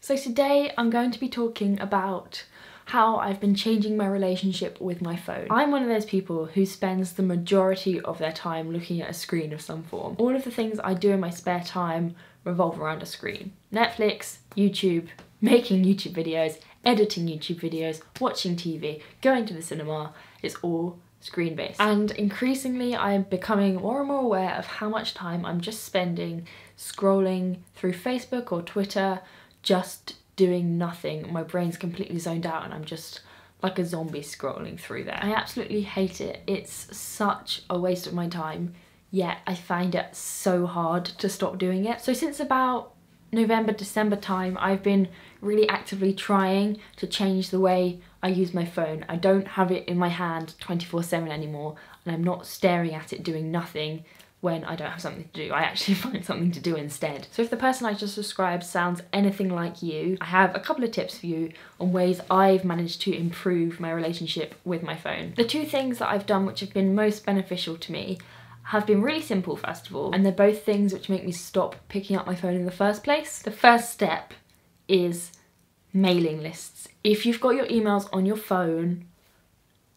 So today I'm going to be talking about how I've been changing my relationship with my phone. I'm one of those people who spends the majority of their time looking at a screen of some form. All of the things I do in my spare time revolve around a screen. Netflix, YouTube, making YouTube videos, editing YouTube videos, watching TV, going to the cinema, it's all screen-based. And increasingly I'm becoming more and more aware of how much time I'm just spending scrolling through Facebook or Twitter, just doing nothing. My brain's completely zoned out and I'm just like a zombie scrolling through there. I absolutely hate it. It's such a waste of my time, yet I find it so hard to stop doing it. So since about November, December time, I've been really actively trying to change the way I use my phone. I don't have it in my hand 24/7 anymore, and I'm not staring at it doing nothing when I don't have something to do. I actually find something to do instead. So if the person I just described sounds anything like you, I have a couple of tips for you on ways I've managed to improve my relationship with my phone. The two things that I've done which have been most beneficial to me have been really simple, first of all, and they're both things which make me stop picking up my phone in the first place. The first step is mailing lists. If you've got your emails on your phone,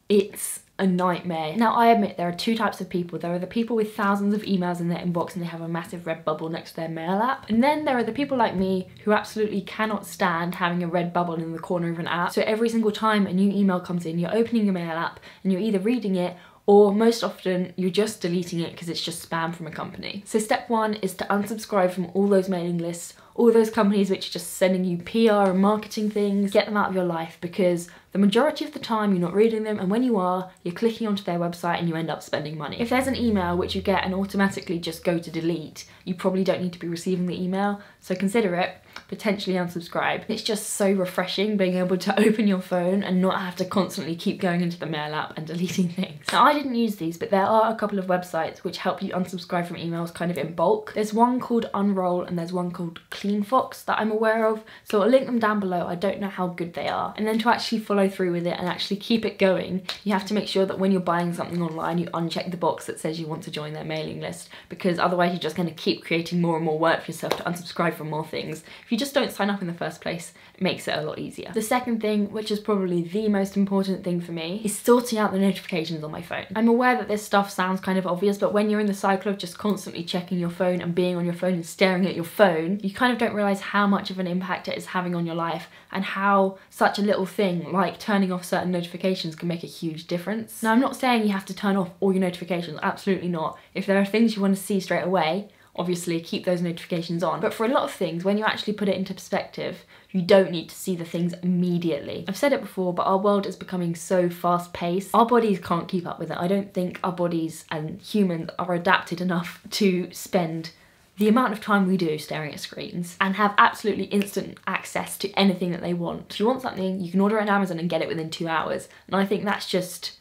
it's a nightmare. Now, I admit there are two types of people. There are the people with thousands of emails in their inbox and they have a massive red bubble next to their mail app. And then there are the people like me who absolutely cannot stand having a red bubble in the corner of an app. So every single time a new email comes in, you're opening your mail app and you're either reading it or most often you're just deleting it because it's just spam from a company. So step one is to unsubscribe from all those mailing lists, all those companies which are just sending you PR and marketing things. Get them out of your life, because the majority of the time you're not reading them, and when you are, you're clicking onto their website and you end up spending money. If there's an email which you get and automatically just go to delete, you probably don't need to be receiving the email, so consider it, potentially unsubscribe. It's just so refreshing being able to open your phone and not have to constantly keep going into the mail app and deleting things. Now, I didn't use these, but there are a couple of websites which help you unsubscribe from emails kind of in bulk. There's one called Unroll and there's one called CleanFox that I'm aware of, so I'll link them down below. I don't know how good they are. And then to actually follow through with it and actually keep it going, you have to make sure that when you're buying something online, you uncheck the box that says you want to join their mailing list, because otherwise you're just going to keep creating more and more work for yourself to unsubscribe from more things. If you just don't sign up in the first place, it makes it a lot easier. The second thing, which is probably the most important thing for me, is sorting out the notifications on my phone. I'm aware that this stuff sounds kind of obvious, but when you're in the cycle of just constantly checking your phone and being on your phone and staring at your phone, you kind of don't realise how much of an impact it is having on your life and how such a little thing like turning off certain notifications can make a huge difference. Now, I'm not saying you have to turn off all your notifications, absolutely not. If there are things you want to see straight away, obviously keep those notifications on. But for a lot of things, when you actually put it into perspective, you don't need to see the things immediately. I've said it before, but our world is becoming so fast paced. Our bodies can't keep up with it. I don't think our bodies and humans are adapted enough to spend the amount of time we do staring at screens and have absolutely instant access to anything that they want. If you want something, you can order it on Amazon and get it within 2 hours. And I think that's just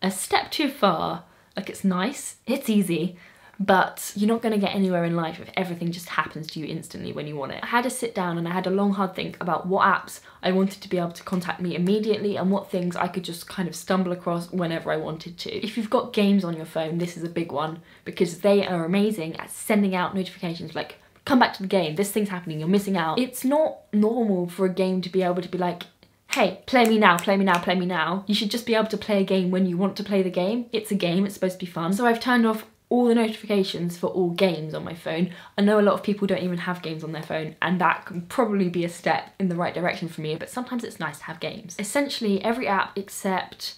a step too far. Like, it's nice, it's easy, but you're not going to get anywhere in life if everything just happens to you instantly when you want it. I had to sit down and I had a long hard think about what apps I wanted to be able to contact me immediately and what things I could just kind of stumble across whenever I wanted to. If you've got games on your phone, this is a big one, because they are amazing at sending out notifications like, come back to the game, this thing's happening, you're missing out. It's not normal for a game to be able to be like, hey, play me now, play me now, play me now. You should just be able to play a game when you want to play the game. It's a game, it's supposed to be fun. So I've turned off all the notifications for all games on my phone. I know a lot of people don't even have games on their phone, and that can probably be a step in the right direction for me, but sometimes it's nice to have games. Essentially every app except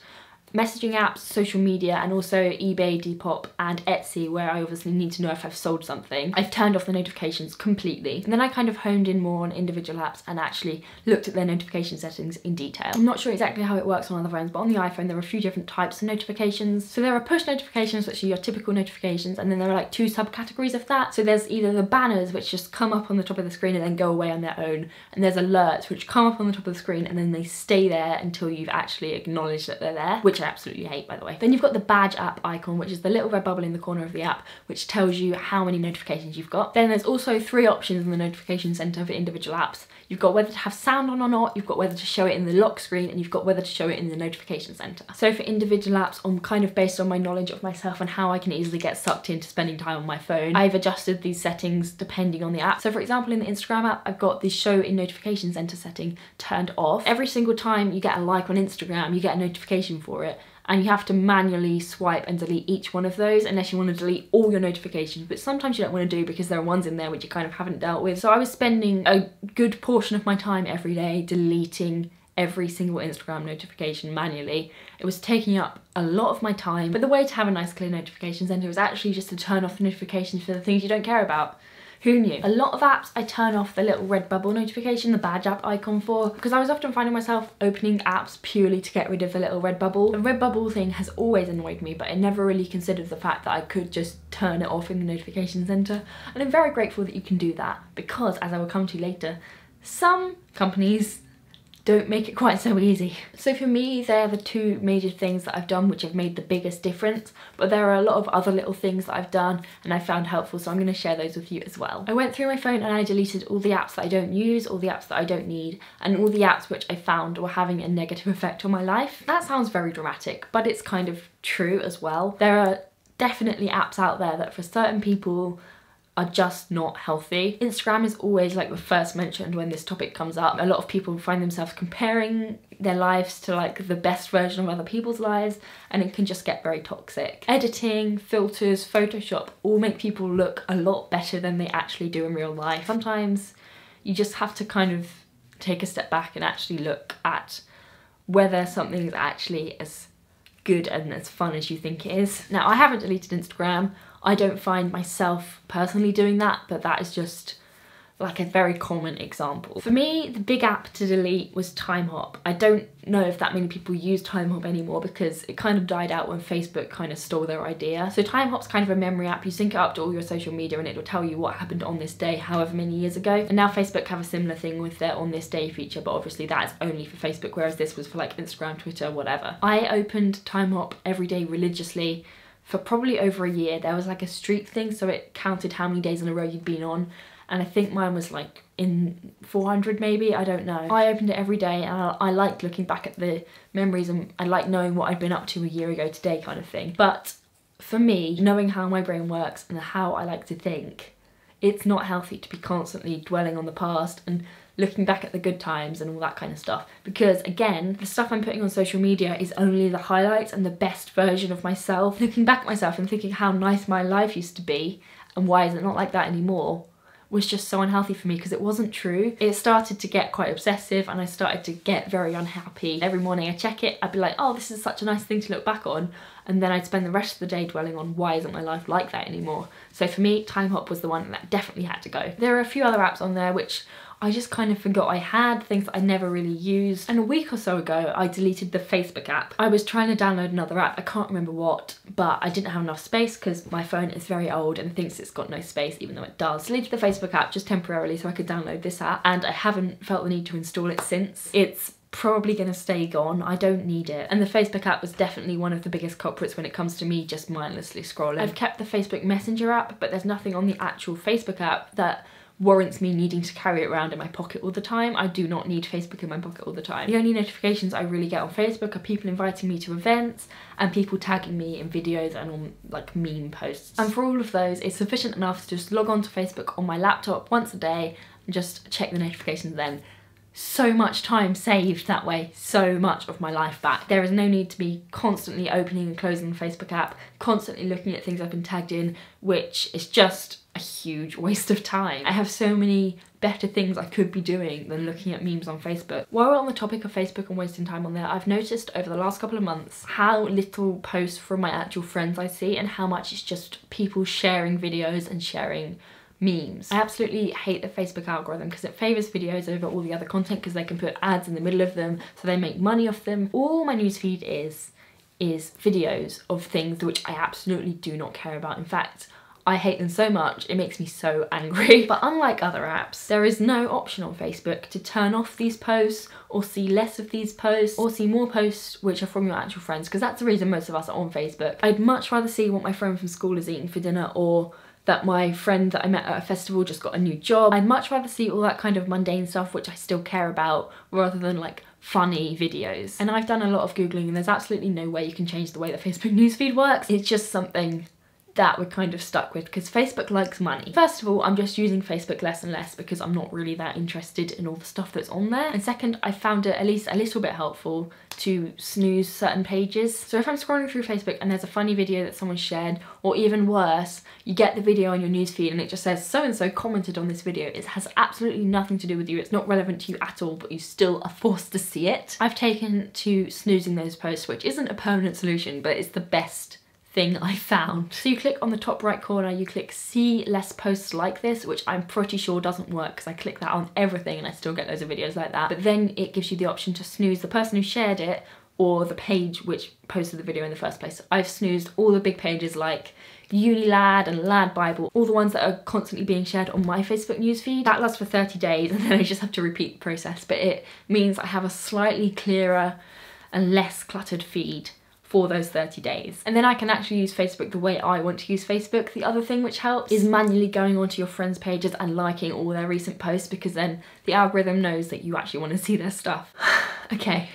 messaging apps, social media, and also eBay, Depop, and Etsy, where I obviously need to know if I've sold something, I've turned off the notifications completely. And then I kind of honed in more on individual apps and actually looked at their notification settings in detail. I'm not sure exactly how it works on other phones, but on the iPhone there are a few different types of notifications. So there are push notifications, which are your typical notifications, and then there are like two subcategories of that. So there's either the banners, which just come up on the top of the screen and then go away on their own, and there's alerts, which come up on the top of the screen and then they stay there until you've actually acknowledged that they're there, which I absolutely hate, by the way. Then you've got the badge app icon, which is the little red bubble in the corner of the app, which tells you how many notifications you've got. Then there's also 3 options in the notification center for individual apps. you've got whether to have sound on or not, you've got whether to show it in the lock screen, and you've got whether to show it in the notification center. So for individual apps, I'm kind of based on my knowledge of myself and how I can easily get sucked into spending time on my phone, I've adjusted these settings depending on the app. So for example, in the Instagram app, I've got the show in notification center setting turned off. Every single time you get a like on Instagram, you get a notification for it, and you have to manually swipe and delete each one of those unless you want to delete all your notifications, but sometimes you don't want to do because there are ones in there which you kind of haven't dealt with. So I was spending a good portion of my time every day deleting every single Instagram notification manually. It was taking up a lot of my time, but the way to have a nice clear notification center is actually just to turn off the notifications for the things you don't care about. Who knew? A lot of apps I turn off the little red bubble notification, the badge app icon for, because I was often finding myself opening apps purely to get rid of the little red bubble. The red bubble thing has always annoyed me, but I never really considered the fact that I could just turn it off in the notification center. And I'm very grateful that you can do that because, as I will come to later, some companies don't make it quite so easy. So for me, they're the two major things that I've done which have made the biggest difference, but there are a lot of other little things that I've done and I found helpful, so I'm going to share those with you as well. I went through my phone and I deleted all the apps that I don't use, all the apps that I don't need, and all the apps which I found were having a negative effect on my life. That sounds very dramatic, but it's kind of true as well. There are definitely apps out there that for certain people are just not healthy. Instagram is always like the first mentioned when this topic comes up. A lot of people find themselves comparing their lives to like the best version of other people's lives, and it can just get very toxic. Editing, filters, Photoshop all make people look a lot better than they actually do in real life. Sometimes you just have to kind of take a step back and actually look at whether something is actually as good and as fun as you think it is. Now, I haven't deleted Instagram. I don't find myself personally doing that, but that is just like a very common example. For me, the big app to delete was TimeHop. I don't know if that many people use TimeHop anymore because it kind of died out when Facebook kind of stole their idea. So TimeHop's kind of a memory app. You sync it up to all your social media and it will tell you what happened on this day, however many years ago. And now Facebook have a similar thing with their on this day feature, but obviously that is only for Facebook, whereas this was for like Instagram, Twitter, whatever. I opened TimeHop every day religiously for probably over a year. There was like a streak thing, so it counted how many days in a row you'd been on. And I think mine was like in 400 maybe, I don't know. I opened it every day and I liked looking back at the memories and I liked knowing what I'd been up to a year ago today kind of thing. But for me, knowing how my brain works and how I like to think, it's not healthy to be constantly dwelling on the past and looking back at the good times and all that kind of stuff. Because again, the stuff I'm putting on social media is only the highlights and the best version of myself. Looking back at myself and thinking how nice my life used to be and why is it not like that anymore was just so unhealthy for me because it wasn't true. It started to get quite obsessive and I started to get very unhappy. Every morning I check it, I'd be like, oh, this is such a nice thing to look back on. And then I'd spend the rest of the day dwelling on why isn't my life like that anymore. So for me, TimeHop was the one that definitely had to go. There are a few other apps on there which I just kind of forgot I had, things that I never really used. And a week or so ago, I deleted the Facebook app. I was trying to download another app, I can't remember what, but I didn't have enough space because my phone is very old and thinks it's got no space, even though it does. Deleted the Facebook app just temporarily so I could download this app, and I haven't felt the need to install it since. It's probably gonna stay gone. I don't need it. And the Facebook app was definitely one of the biggest culprits when it comes to me just mindlessly scrolling. I've kept the Facebook Messenger app, but there's nothing on the actual Facebook app that warrants me needing to carry it around in my pocket all the time. I do not need Facebook in my pocket all the time. The only notifications I really get on Facebook are people inviting me to events and people tagging me in videos and on like meme posts. And for all of those, it's sufficient enough to just log on to Facebook on my laptop once a day and just check the notifications then. So much time saved that way, so much of my life back. There is no need to be constantly opening and closing the Facebook app, constantly looking at things I've been tagged in, which is just a huge waste of time. I have so many better things I could be doing than looking at memes on Facebook. While we're on the topic of Facebook and wasting time on there, I've noticed over the last couple of months how little posts from my actual friends I see and how much it's just people sharing videos and sharing memes. I absolutely hate the Facebook algorithm because it favours videos over all the other content because they can put ads in the middle of them so they make money off them. All my newsfeed is videos of things which I absolutely do not care about. In fact, I hate them so much, it makes me so angry. But unlike other apps, there is no option on Facebook to turn off these posts or see less of these posts or see more posts which are from your actual friends, because that's the reason most of us are on Facebook. I'd much rather see what my friend from school is eating for dinner or that my friend that I met at a festival just got a new job. I'd much rather see all that kind of mundane stuff, which I still care about, rather than like funny videos. And I've done a lot of Googling and there's absolutely no way you can change the way that Facebook newsfeed works. It's just something that we're kind of stuck with because Facebook likes money. First of all, I'm just using Facebook less and less because I'm not really that interested in all the stuff that's on there. And second, I found it at least a little bit helpful to snooze certain pages. So if I'm scrolling through Facebook and there's a funny video that someone shared, or even worse, you get the video on your newsfeed and it just says so-and-so commented on this video. It has absolutely nothing to do with you. It's not relevant to you at all, but you still are forced to see it. I've taken to snoozing those posts, which isn't a permanent solution, but it's the best thing I found. So you click on the top right corner, you click see less posts like this, which I'm pretty sure doesn't work because I click that on everything and I still get loads of videos like that. But then it gives you the option to snooze the person who shared it or the page which posted the video in the first place. I've snoozed all the big pages like Unilad and Lad Bible, all the ones that are constantly being shared on my Facebook newsfeed. That lasts for 30 days and then I just have to repeat the process, but it means I have a slightly clearer and less cluttered feed for those 30 days. And then I can actually use Facebook the way I want to use Facebook. The other thing which helps is manually going onto your friends' pages and liking all their recent posts, because then the algorithm knows that you actually want to see their stuff. Okay.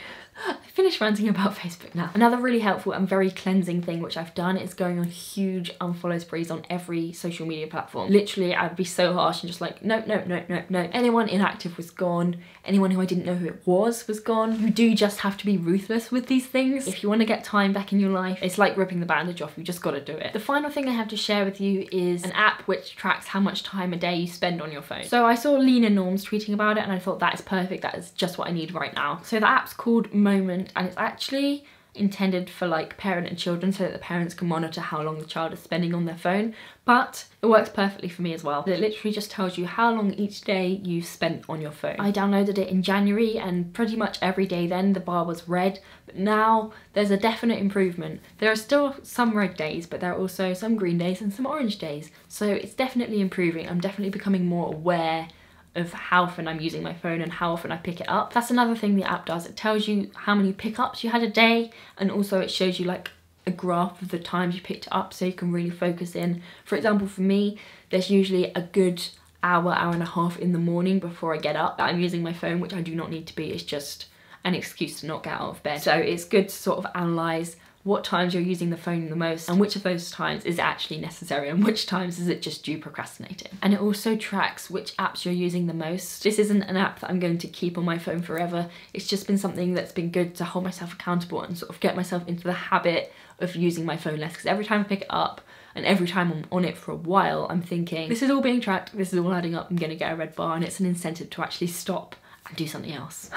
I finished ranting about Facebook now. Another really helpful and very cleansing thing which I've done is going on huge unfollow sprees on every social media platform. Literally, I'd be so harsh and just like, no, no, no, no, no. Anyone inactive was gone. Anyone who I didn't know who it was gone. You do just have to be ruthless with these things. If you want to get time back in your life, it's like ripping the bandage off. You just got to do it. The final thing I have to share with you is an app which tracks how much time a day you spend on your phone. So I saw Lena Norms tweeting about it and I thought that is perfect. That is just what I need right now. So the app's called Moment and it's actually intended for like parent and children so that the parents can monitor how long the child is spending on their phone, but it works perfectly for me as well. It literally just tells you how long each day you've spent on your phone. I downloaded it in January and pretty much every day then the bar was red, but now there's a definite improvement. There are still some red days, but there are also some green days and some orange days. So it's definitely improving. I'm definitely becoming more aware of how often I'm using my phone and how often I pick it up. That's another thing the app does. It tells you how many pickups you had a day, and also it shows you like a graph of the times you picked it up so you can really focus in. For example, for me, there's usually a good hour and a half in the morning before I get up that I'm using my phone, which I do not need to be. It's just an excuse to not get out of bed. So it's good to sort of analyse what times you're using the phone the most and which of those times is actually necessary and which times is it just you procrastinating. And it also tracks which apps you're using the most. This isn't an app that I'm going to keep on my phone forever. It's just been something that's been good to hold myself accountable and sort of get myself into the habit of using my phone less, because every time I pick it up and every time I'm on it for a while, I'm thinking, this is all being tracked, this is all adding up, I'm gonna get a red bar, and it's an incentive to actually stop and do something else.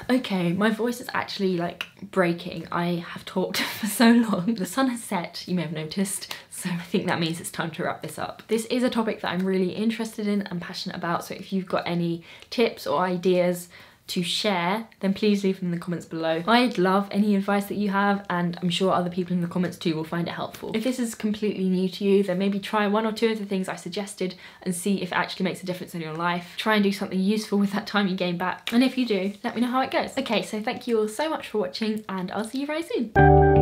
Okay, my voice is actually like breaking. I have talked for so long. The sun has set, you may have noticed, so I think that means it's time to wrap this up. This is a topic that I'm really interested in and passionate about, so if you've got any tips or ideas to share, then please leave them in the comments below. I'd love any advice that you have, and I'm sure other people in the comments too will find it helpful. If this is completely new to you, then maybe try one or two of the things I suggested and see if it actually makes a difference in your life. Try and do something useful with that time you gain back. And if you do, let me know how it goes. Okay, so thank you all so much for watching, and I'll see you very soon.